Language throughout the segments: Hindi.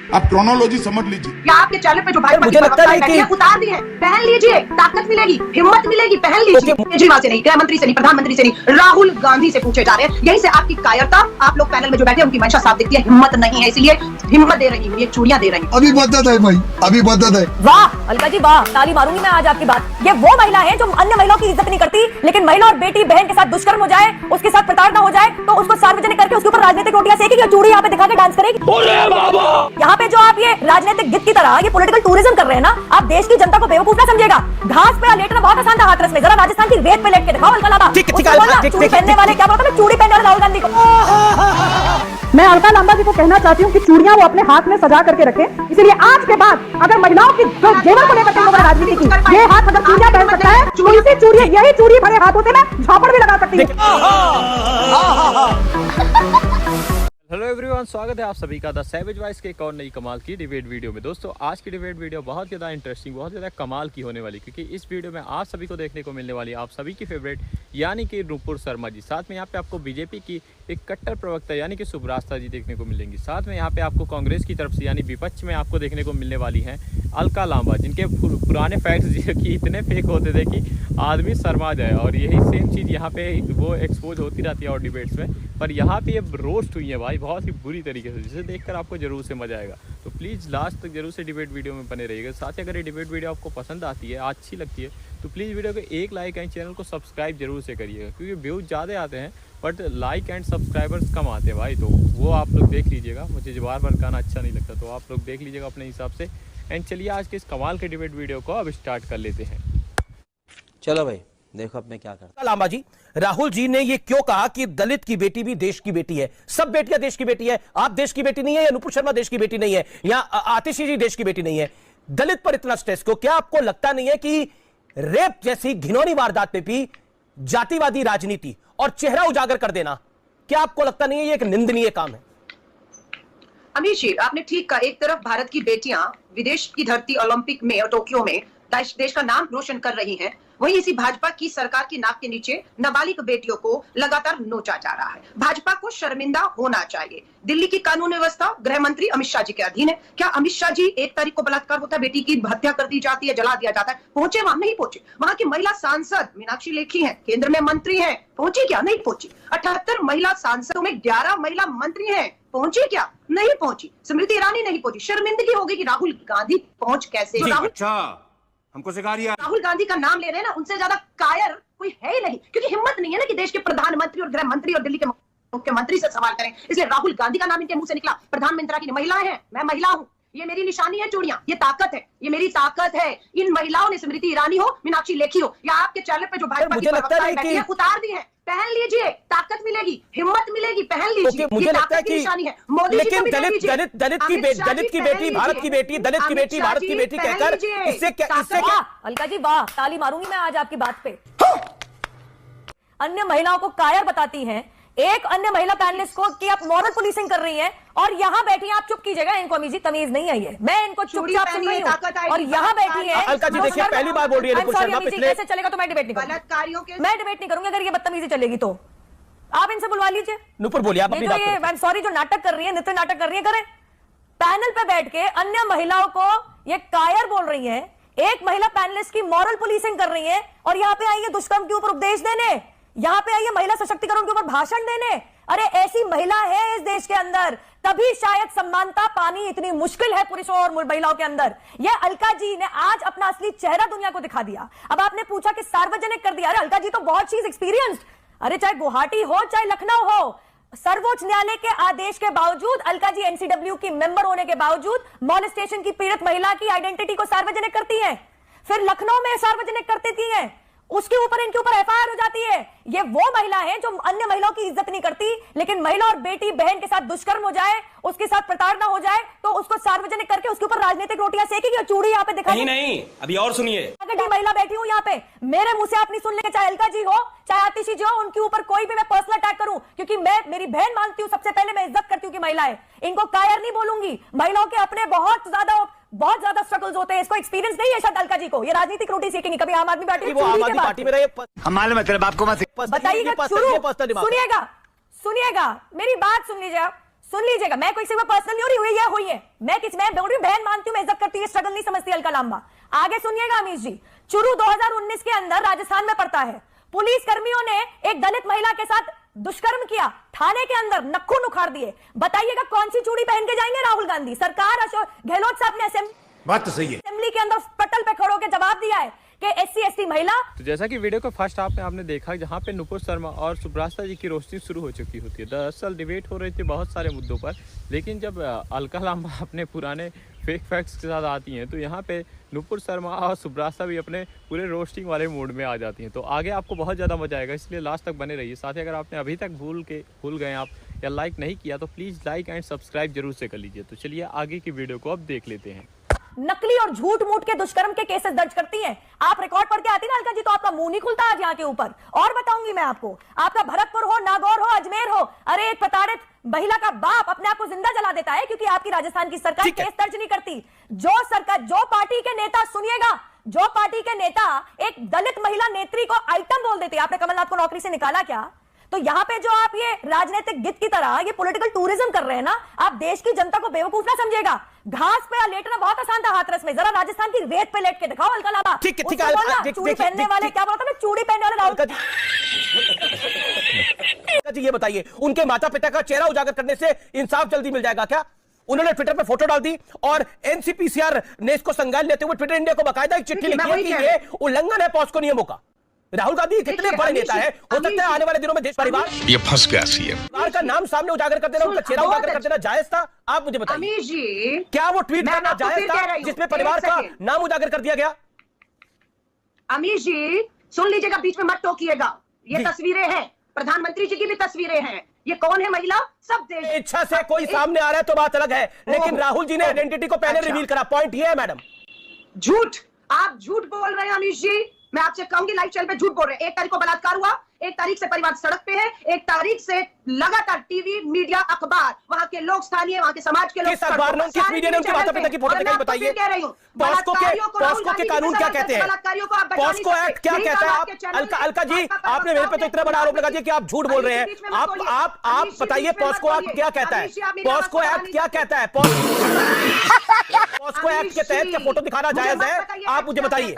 आप क्रोनोलॉजी समझ लीजिए। या आपके चैनल पे जो भाई मुझे लगता है कि उतार दी है, पहन लीजिए, ताकत मिलेगी, हिम्मत मिलेगी, पहन लीजिए। केजरीवाल से नहीं, गृह मंत्री से नहीं, प्रधानमंत्री से नहीं, राहुल गांधी से पूछे जा रहे हैं। यहीं से आपकी कायरता, आप लोग पैनल में जो बैठे उनकी मंशा साफ दिखती है, हिम्मत नहीं है, इसलिए हिम्मत दे रही हूँ, ये चूड़ियां दे रही हूँ। अभी बदत है भाई, अभी बदत है। वाह अलका जी वाह, ताली मारूंगी मैं आज आपकी बात। ये वो महिला है जो अन्य महिलाओं की इज्जत नहीं करती, लेकिन महिला और बेटी बहन के साथ दुष्कर्म हो जाए, उसके साथ प्रताड़ना हो जाए तो उसको सार्वजनिक करके उसके ऊपर राजनीतिक रोटियां सेकेगी, चूड़ी यहाँ पे दिखा के डांस करेगी। यहाँ पे जो आप ये राजनीतिक गिद्ध की तरह ये पॉलिटिकल टूरिज्म कर रहे हैं ना, आप देश की जनता को बेवकूफ ना समझिएगा। घास पे लेटना बहुत आसान था हाथरस में, जरा राजस्थान की रेत पे लेट के दिखाओ अलका लांबा। चूड़ी पहनने वाले क्या बोलता है, चूड़ी पहनने वाले राहुल गांधी को। मैं अलका लांबा जी को कहना चाहती हूँ कि चूड़ियां वो अपने हाथ में सजा करके रखें, इसलिए आज के बाद अगर महिलाओं की जो जेवर को लेकर लोगों ने राजनीति की, ये हाथ अगर चूड़ियां पहन सकता है तो इसी चूड़ी, यही चूड़ी भरे हाथों से मैं झापड़ भी लगा सकती हूँ। हेलो एवरीवन, स्वागत है आप सभी का द सैवेज वॉइस के एक और नई कमाल की डिबेट वीडियो में। दोस्तों आज की डिबेट वीडियो बहुत ज़्यादा इंटरेस्टिंग, बहुत ज़्यादा कमाल की होने वाली, क्योंकि इस वीडियो में आप सभी को देखने को मिलने वाली आप सभी की फेवरेट यानी कि नुपुर शर्मा जी। साथ में यहाँ पे आपको बीजेपी की एक कट्टर प्रवक्ता यानी कि सुब्रास्ता जी देखने को मिलेंगी। साथ में यहाँ पे आपको कांग्रेस की तरफ से यानी विपक्ष में आपको देखने को मिलने वाली हैं अलका लांबा, जिनके पुराने फैक्ट्स कि इतने फेक होते थे कि आदमी शर्मा जाए, और यही सेम चीज़ यहाँ पे वो एक्सपोज होती रहती है और डिबेट्स में। पर यहाँ पे ये रोस्ट हुई है भाई बहुत ही बुरी तरीके से, जिसे देखकर आपको जरूर से मजा आएगा। तो प्लीज़ लास्ट तक जरूर से डिबेट वीडियो में बने रहिएगा। साथ ही अगर ये डिबेट वीडियो आपको पसंद आती है, अच्छी लगती है, तो प्लीज़ वीडियो को एक लाइक एंड चैनल को सब्सक्राइब जरूर से करिएगा, क्योंकि व्यूज़ ज़्यादा आते हैं बट लाइक एंड सब्सक्राइबर्स कम आते हैं भाई। तो वो आप लोग देख लीजिएगा, मुझे जो बार बार कहना अच्छा नहीं लगता, तो आप लोग देख लीजिएगा अपने हिसाब से। एंड चलिए आज के इस कमाल के डिबेट वीडियो को अब स्टार्ट कर लेते हैं। चलो भाई देखो अब मैं क्या करता। लांबा जी, राहुल जी ने ये क्यों कहा कि दलित की बेटी भी देश की बेटी है? सब बेटियां देश की बेटी है। आप देश की बेटी नहीं है, या नुपुर शर्मा देश की बेटी नहीं है, या आतिशी जी देश की बेटी नहीं है? दलित पर इतना स्ट्रेस को क्या आपको लगता नहीं है कि रेप जैसी घिनौनी वारदात पे भी जातिवादी राजनीति और चेहरा उजागर कर देना, क्या आपको लगता नहीं है ये एक निंदनीय काम है? अमीर जी, आपने ठीक कहा। एक तरफ भारत की बेटियां विदेश की धरती ओलंपिक में और टोक्यो में देश का नाम रोशन कर रही हैं, वहीं इसी भाजपा की सरकार की नाक के नीचे नाबालिग बेटियों को लगातार नोचा जा रहा है। भाजपा को शर्मिंदा होना चाहिए। दिल्ली की कानून व्यवस्था गृह मंत्री अमित शाह जी के अधीन है। क्या अमित शाह जी 1 तारीख को बलात्कार होता है, बेटी की हत्या कर दी जाती है, जला दिया जाता है, पहुंचे वहां? नहीं पहुंचे। वहां की महिला सांसद मीनाक्षी लेखी हैं, केंद्र में मंत्री हैं, पहुंची क्या? नहीं पहुंची। 78 महिला सांसदों में 11 महिला मंत्री हैं, पहुंची क्या? नहीं पहुंची। स्मृति ईरानी नहीं पहुंची। शर्मिंदगी होगी कि राहुल गांधी पहुंच कैसे? हमको सिखा दिया। राहुल गांधी का नाम ले रहे हैं ना, उनसे ज्यादा कायर कोई है ही नहीं, क्योंकि हिम्मत नहीं है ना कि देश के प्रधानमंत्री और गृह मंत्री और दिल्ली के मुख्यमंत्री से सवाल करें। इसलिए राहुल गांधी का नाम इनके मुंह से निकला। प्रधानमंत्री की महिलाएं हैं, मैं महिला हूं, ये मेरी निशानी है चूड़ियां, ये ताकत है, ये मेरी ताकत है। इन महिलाओं ने, स्मृति ईरानी हो, मीनाक्षी लेखी हो, या आपके चैनल पे जो भाजपा की प्रवक्ताएं हैं, उतार दी है, पहन लीजिए, ताकत मिलेगी, हिम्मत मिलेगी, पहन लीजिए। मुझे लगता है कि निशानी है। मोदी जी लेकिन दलित की बेटी, भारत की बेटी, दलित की बेटी, भारत की बेटी कहकर इससे क्या? अलका जी वाह, ताली मारूंगी मैं आज आपकी बात पे। अन्य महिलाओं को कायर बताती हैं, एक अन्य महिला पैनलिस्ट को कि आप मॉरल पुलिसिंग कर रही हैं, और यहाँ बैठी हैं आप। चुप कीजिएगा, इनको अमीर जी तमीज नहीं है, ये मैं इनको चुपचाप सुन रही हूँ, और यहाँ बैठी है अलका जी। देखिए पहली बार बोल रही है नुपुर शर्मा, पिछले ऐसे चलेगा तो मैं डिबेट नहीं करूंगी। मैं डिबेट नहीं करूंगी अगर ये बदतमीजी चलेगी तो। आप इनसे बुलवा लीजिए। नुपुर बोलिए आप अपनी बात करें। आई एम सॉरी, जो नाटक कर रही है, नृत्य नाटक कर रही है, करें। पैनल पे बैठ के अन्य महिलाओं को ये कायर बोल रही है, एक महिला पैनलिस्ट की मॉरल पुलिसिंग कर रही है, और यहाँ पे आई है दुष्कर्म के ऊपर उपदेश देने, यहाँ पे आई है महिला सशक्तिकरण के ऊपर भाषण देने। अरे ऐसी महिला है इस देश के अंदर, तभी शायद समानता पानी इतनी मुश्किल है पुरुषों और महिलाओं के अंदर। यह अलका जी ने आज अपना असली चेहरा दुनिया को दिखा दिया। अब आपने पूछा कि सार्वजनिक कर दिया। अरे अलका जी तो बहुत चीज एक्सपीरियंस्ड, अरे चाहे गुवाहाटी हो चाहे लखनऊ हो, सर्वोच्च न्यायालय के आदेश के बावजूद अलका जी एनसीडब्ल्यू की मेंबर होने के बावजूद मॉलेस्टेशन की पीड़ित महिला की आइडेंटिटी को सार्वजनिक करती हैं, फिर लखनऊ में सार्वजनिक कर देती हैं, उसके ऊपर इनके ऊपर एफआईआर हो जाती है। ये वो महिला है जो अन्य महिलाओं की इज्जत नहीं करती, लेकिन महिला और बेटी बहन के साथ दुष्कर्म हो जाए, उसके साथ प्रताड़ना हो जाए तो उसको सार्वजनिक करके उसके ऊपर राजनीतिक रोटियां सेकेगी और चूड़ी यहाँ पे दिखाई। नहीं, अभी और सुनिए। अगर महिला बैठी हूँ यहाँ पे, मेरे मुंह से आप नहीं सुन लेंगे, चाहे अलका जी हो चाहे आतिशी जी हो, उनके ऊपर कोई भी मैं पर्सनल अटैक करूं, क्योंकि मैं मेरी बहन मानती हूँ, सबसे पहले मैं इज्जत करती हूँ कि महिला है। इनको कायर नहीं बोलूंगी। महिलाओं के अपने बहुत ज्यादा स्ट्रगल्स होते हैं, इसको एक्सपीरियंस नहीं है शायद अलका जी को। ये राजनीतिक रोटी सेकेंगी, कभी आम आदमी पार्टी में रहे, हमारे मतलब आपको मत बताइएगा। सुनिएगा, मेरी बात सुन लीजिए आप। सुन लीजिएगा, मैं कोई से पर्सनल नहीं हो रही, हुई है। मैं बोल रही हूं, बहन मानती हूं, मैं इज्जत करती हूँ, स्ट्रगल नहीं समझती अलका लांबा। आगे सुनिएगा अमीश जी, चुरू 2019 के अंदर राजस्थान में पड़ता है। पुलिस कर्मियों ने एक दलित महिला के साथ दुष्कर्म किया, थाने के अंदर नखून उखाड़ दिए। बताइएगा कौन सी चूड़ी पहन के जाएंगे राहुल गांधी? सरकार अशोक गहलोत साहब ने बात तो सही है। असेंबली के अंदर पटल पे खड़े होकर जवाब दिया है कि SC/ST महिला। तो जैसा कि वीडियो को फर्स्ट हाफ में आपने देखा, जहां पे नुपुर शर्मा और सुब्रास्ता जी की रोस्टिंग शुरू हो चुकी होती है। दरअसल डिबेट हो रही थी बहुत सारे मुद्दों पर, लेकिन जब अलका लांबा अपने पुराने फेक फैक्ट्स के साथ आती हैं तो यहाँ पे नुपुर शर्मा और सुब्रास्ता भी अपने पूरे रोस्टिंग वाले मूड में आ जाती हैं। तो आगे आपको बहुत ज़्यादा मजा आएगा, इसलिए लास्ट तक बने रहिए। साथ ही अगर आपने अभी तक भूल गए आप या लाइक नहीं किया तो प्लीज़ लाइक एंड सब्सक्राइब जरूर से कर लीजिए। तो चलिए आगे की वीडियो को अब देख लेते हैं। नकली और झूठ मूठ के दुष्कर्म के केसेस दर्ज करती हैं। आप रिकॉर्ड पढ़ के आती ना अलका जी, तो आपका मुंह नहीं खुलता आज यहाँ के ऊपर। और बताऊंगी मैं आपको, आपका भरतपुर हो, नागौर हो, अजमेर हो, अरे एक प्रताड़ित महिला का बाप अपने आप को जिंदा जला देता है क्योंकि आपकी राजस्थान की सरकार केस दर्ज नहीं करती। जो पार्टी के नेता, सुनिएगा, जो पार्टी के नेता एक दलित महिला नेत्री को आइटम बोल देते, आपने कमलनाथ को नौकरी से निकाला क्या? तो यहाँ पे जो आप ये राजनीतिक गिद्ध की तरह ये पॉलिटिकल टूरिज्म कर रहे हैं ना, आप देश की जनता को बेवकूफ ना समझेगा। घास पे लेटना बहुत आसान था हाथरस में, जरा राजस्थान की रेत पे लेट के दिखाओ अलका लांबा। ठीक है, चूड़ी पहनने वाले क्या बोलता है, चूड़ी पहनने वाले राहुल जी ये बताइए, उनके माता पिता का चेहरा उजागर करने से इंसाफ जल्दी मिल जाएगा क्या? उन्होंने ट्विटर पे फोटो डाल दी और NCPCR ने इसको संज्ञान लेते हुए ट्विटर इंडिया को बाकायदा एक चिट्ठी लिखी है कि ये उल्लंघन है पॉस्को नियमों का। राहुल गांधी कितने बड़े नेता है, हो सकता है आने वाले दिनों में देश परिवार ये फंस गया सीएम। परिवार का नाम सामने उजागर कर देना, उनका चेहरा उजागर कर देना जायज था? आप मुझे बताइए अमीश जी, क्या वो ट्वीट करना जायज था जिसमें परिवार का नाम उजागर कर दिया गया? अमीश जी सुन लीजिएगा, बीच में मत टोकिएगा। ये तस्वीरें हैं, प्रधानमंत्री जी की भी तस्वीरें हैं। ये कौन है महिला? सब देश इच्छा से कोई सामने आ रहा है तो बात अलग है, लेकिन राहुल जी ने आइडेंटिटी को पहले रिवील करा। पॉइंट ये है मैडम, झूठ, आप झूठ बोल रहे हैं अमीश जी। मैं आपसे कहूंगी लाइव चैनल पे झूठ बोल रहे हैं। 1 तारीख को बलात्कार हुआ, 1 तारीख से परिवार सड़क पे है, 1 तारीख से लगातार टीवी, मीडिया, अखबार, वहां के लोग, स्थानीय वहां के समाज के लोग, किस अखबार ने, किस मीडिया ने उनके माता पिता की फोटो दिखाई? बताइए। पॉस्को के कानून क्या कहते हैं? पॉस्को एक्ट क्या कहता है? अलका जी, आपने मेरे पे तो इतना बड़ा आरोप लगा दिया कि आप झूठ बोल रहे हैं। आप बताइए पॉस्को एक्ट क्या कहता है? पॉस्को एक्ट क्या कहता है? पॉस्को एक्ट के तहत क्या फोटो दिखाना जायज है? आप मुझे बताइए।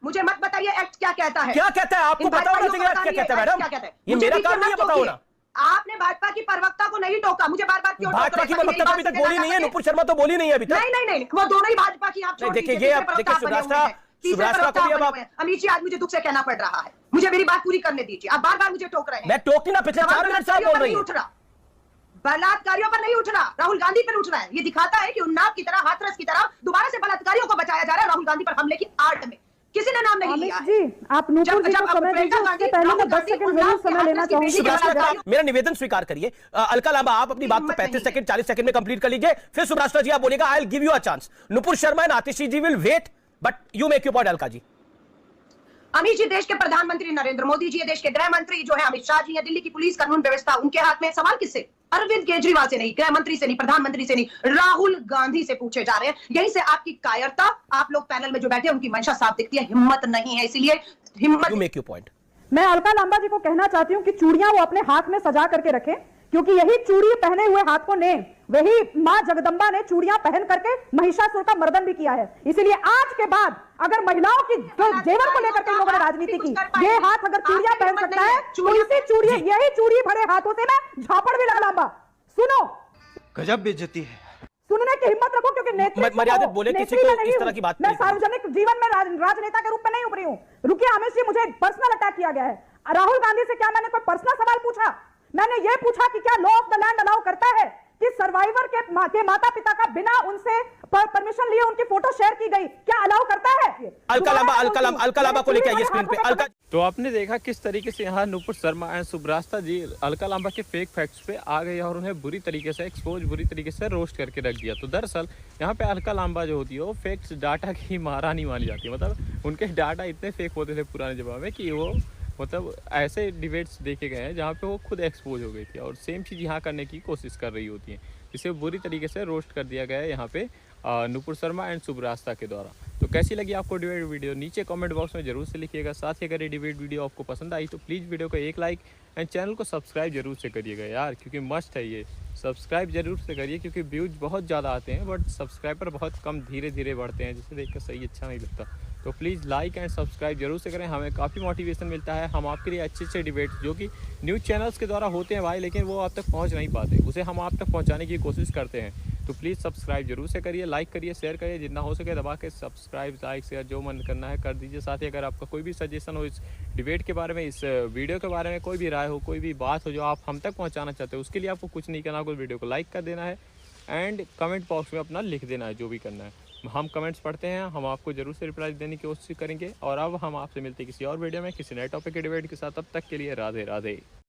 मुझे मत बताइए एक्ट क्या कहता है। क्या कहता है? आपको पता होना चाहिए एक्ट क्या कहता है मैडम। ये मेरा काम नहीं है पता होना। आपने भाजपा की प्रवक्ता को नहीं टोका, मुझे बार-बार क्यों टोक रहे हैं? भाजपा की प्रवक्ता अभी तक बोली नहीं है, नुपुर शर्मा तो बोली नहीं है अभी तक। नहीं, वो दोनों ही भाजपा की। आप देखिए, ये आप देखिए सुब्रास्ता को भी अब आप। अमीश जी, आज मुझे दुख से कहना पड़ रहा है, मुझे मेरी बात पूरी करने दीजिए। आप बार-बार मुझे टोक रहे हैं। मैं टोकती ना, पिछले 4 मिनट से आप बोल रही हैं। बलात्कारियों पर नहीं उठ रहा, राहुल गांधी पर उठ रहा है। ये दिखाता है कि उन्नाव की तरह, हाथरस की तरह दोबारा से बलात्कारियों को बचाया जा रहा है राहुल गांधी पर हमले की आड़ में। किसी ने नाम नहीं लिया जी, आप नूपुर जी को समय दीजिए, उससे पहले मैं 10 सेकंड जरूर समय लेना चाहूंगी। मेरा निवेदन स्वीकार करिए। अलका लांबा, आप अपनी बात को 35 सेकंड 40 सेकंड में कंप्लीट कर लीजिए, फिर सुब्रास्ता जी आप बोलेगा, I will give you a chance. Nupur Sharma and Atishi ji will wait, but you make your point Alka ji. Amit ji, देश के प्रधानमंत्री नरेंद्र मोदी जी, देश के गृह मंत्री जो है अमित शाह जी है, दिल्ली की पुलिस कानून व्यवस्था उनके हाथ में। सवाल किससे? अरविंद केजरीवाल से नहीं, गृह मंत्री से नहीं, प्रधानमंत्री से नहीं, राहुल गांधी से पूछे जा रहे हैं। यहीं से आपकी कायरता, आप लोग पैनल में जो बैठे हैं उनकी मंशा साफ दिखती है। हिम्मत नहीं है, इसीलिए हिम्मत। You make your point. मैं अलका लांबा जी को कहना चाहती हूँ कि चूड़ियां वो अपने हाथ में सजा करके रखें, क्योंकि यही चूड़ी पहने हुए हाथों ने, वही मां जगदंबा ने चूड़ियां पहन करके महिषासुर का मर्दन भी किया है। इसीलिए आज के बाद अगर महिलाओं की जो जेवर को लेकर के लोगों ने राजनीति की, ये हाथ अगर चूड़ियां पहन सकता है तो इसी चूड़ी, यही चूड़ी भरे हाथों से मैं झापड़ भी लगा लांबा। सुनो, गजब बेइज्जती है। सुनने की हिम्मत रखो, क्योंकि मर्यादित बोले, किसी को इस तरह की बात मैं सार्वजनिक जीवन में राजनेता के रूप में नहीं उभरी हूं। रुकिए अमित जी, मुझे पर्सनल अटैक किया गया है। राहुल गांधी से क्या मैंने कोई पर्सनल सवाल पूछा? मैंने ये पूछा कि क्या law of the land allow करता है कि सर्वाइवर के माता पिता का बिना उनसे परमिशन लिए उनकी फोटो शेयर की गई, क्या अलाउ करता है? अलका लांबा को लेकर आइए स्क्रीन पे। अलका, तो आपने देखा किस तरीके से यहाँ नुपुर शर्मा एंड सुब्रास्ता जी अलका लांबा के फेक फैक्ट्स पे आ गए और उन्हें बुरी तरीके से एक्सपोज, बुरी तरीके से रोस्ट करके रख दिया। तो दरअसल यहाँ पे अलका लांबा जो होती है वो फैक्ट्स डाटा की महारानी मानी जाती है। मतलब उनके डाटा इतने फेक होते थे पुराने जमाने में कि वो मतलब ऐसे डिबेट्स देखे गए हैं जहाँ पे वो खुद एक्सपोज हो गई थी, और सेम चीज़ यहाँ करने की कोशिश कर रही होती है, जिसे बुरी तरीके से रोस्ट कर दिया गया है यहाँ पे नुपुर शर्मा एंड सुब्रास्ता के द्वारा। तो कैसी लगी आपको डिबेट वीडियो नीचे कमेंट बॉक्स में जरूर से लिखिएगा। साथ ही अगर ये डिबेट वीडियो आपको पसंद आई तो प्लीज़ वीडियो को एक लाइक एंड चैनल को सब्सक्राइब जरूर से करिएगा यार, क्योंकि मस्ट है ये, सब्सक्राइब जरूर से करिए, क्योंकि व्यूज बहुत ज़्यादा आते हैं बट सब्सक्राइबर बहुत कम धीरे धीरे बढ़ते हैं, जिसे देखकर सही अच्छा नहीं लगता। तो प्लीज़ लाइक एंड सब्सक्राइब जरूर से करें, हमें काफ़ी मोटिवेशन मिलता है। हम आपके लिए अच्छे अच्छे डिबेट जो कि न्यूज़ चैनल्स के द्वारा होते हैं भाई, लेकिन वो आप तक पहुंच नहीं पाते, उसे हम आप तक पहुंचाने की कोशिश करते हैं। तो प्लीज़ सब्सक्राइब जरूर से करिए, लाइक करिए, शेयर करिए, जितना हो सके दबा के सब्सक्राइब लाइक शेयर जो मन करना है कर दीजिए। साथ ही अगर आपका कोई भी सजेशन हो इस डिबेट के बारे में, इस वीडियो के बारे में, कोई भी राय हो, कोई भी बात हो जो आप हम तक पहुँचाना चाहते हो, उसके लिए आपको कुछ नहीं करना, कोई वीडियो को लाइक कर देना है एंड कमेंट बॉक्स में अपना लिख देना है जो भी करना है। हम कमेंट्स पढ़ते हैं, हम आपको जरूर से रिप्लाई देने की कोशिश करेंगे। और अब हम आपसे मिलते हैं किसी और वीडियो में किसी नए टॉपिक के डिबेट के साथ, तब तक के लिए राधे राधे।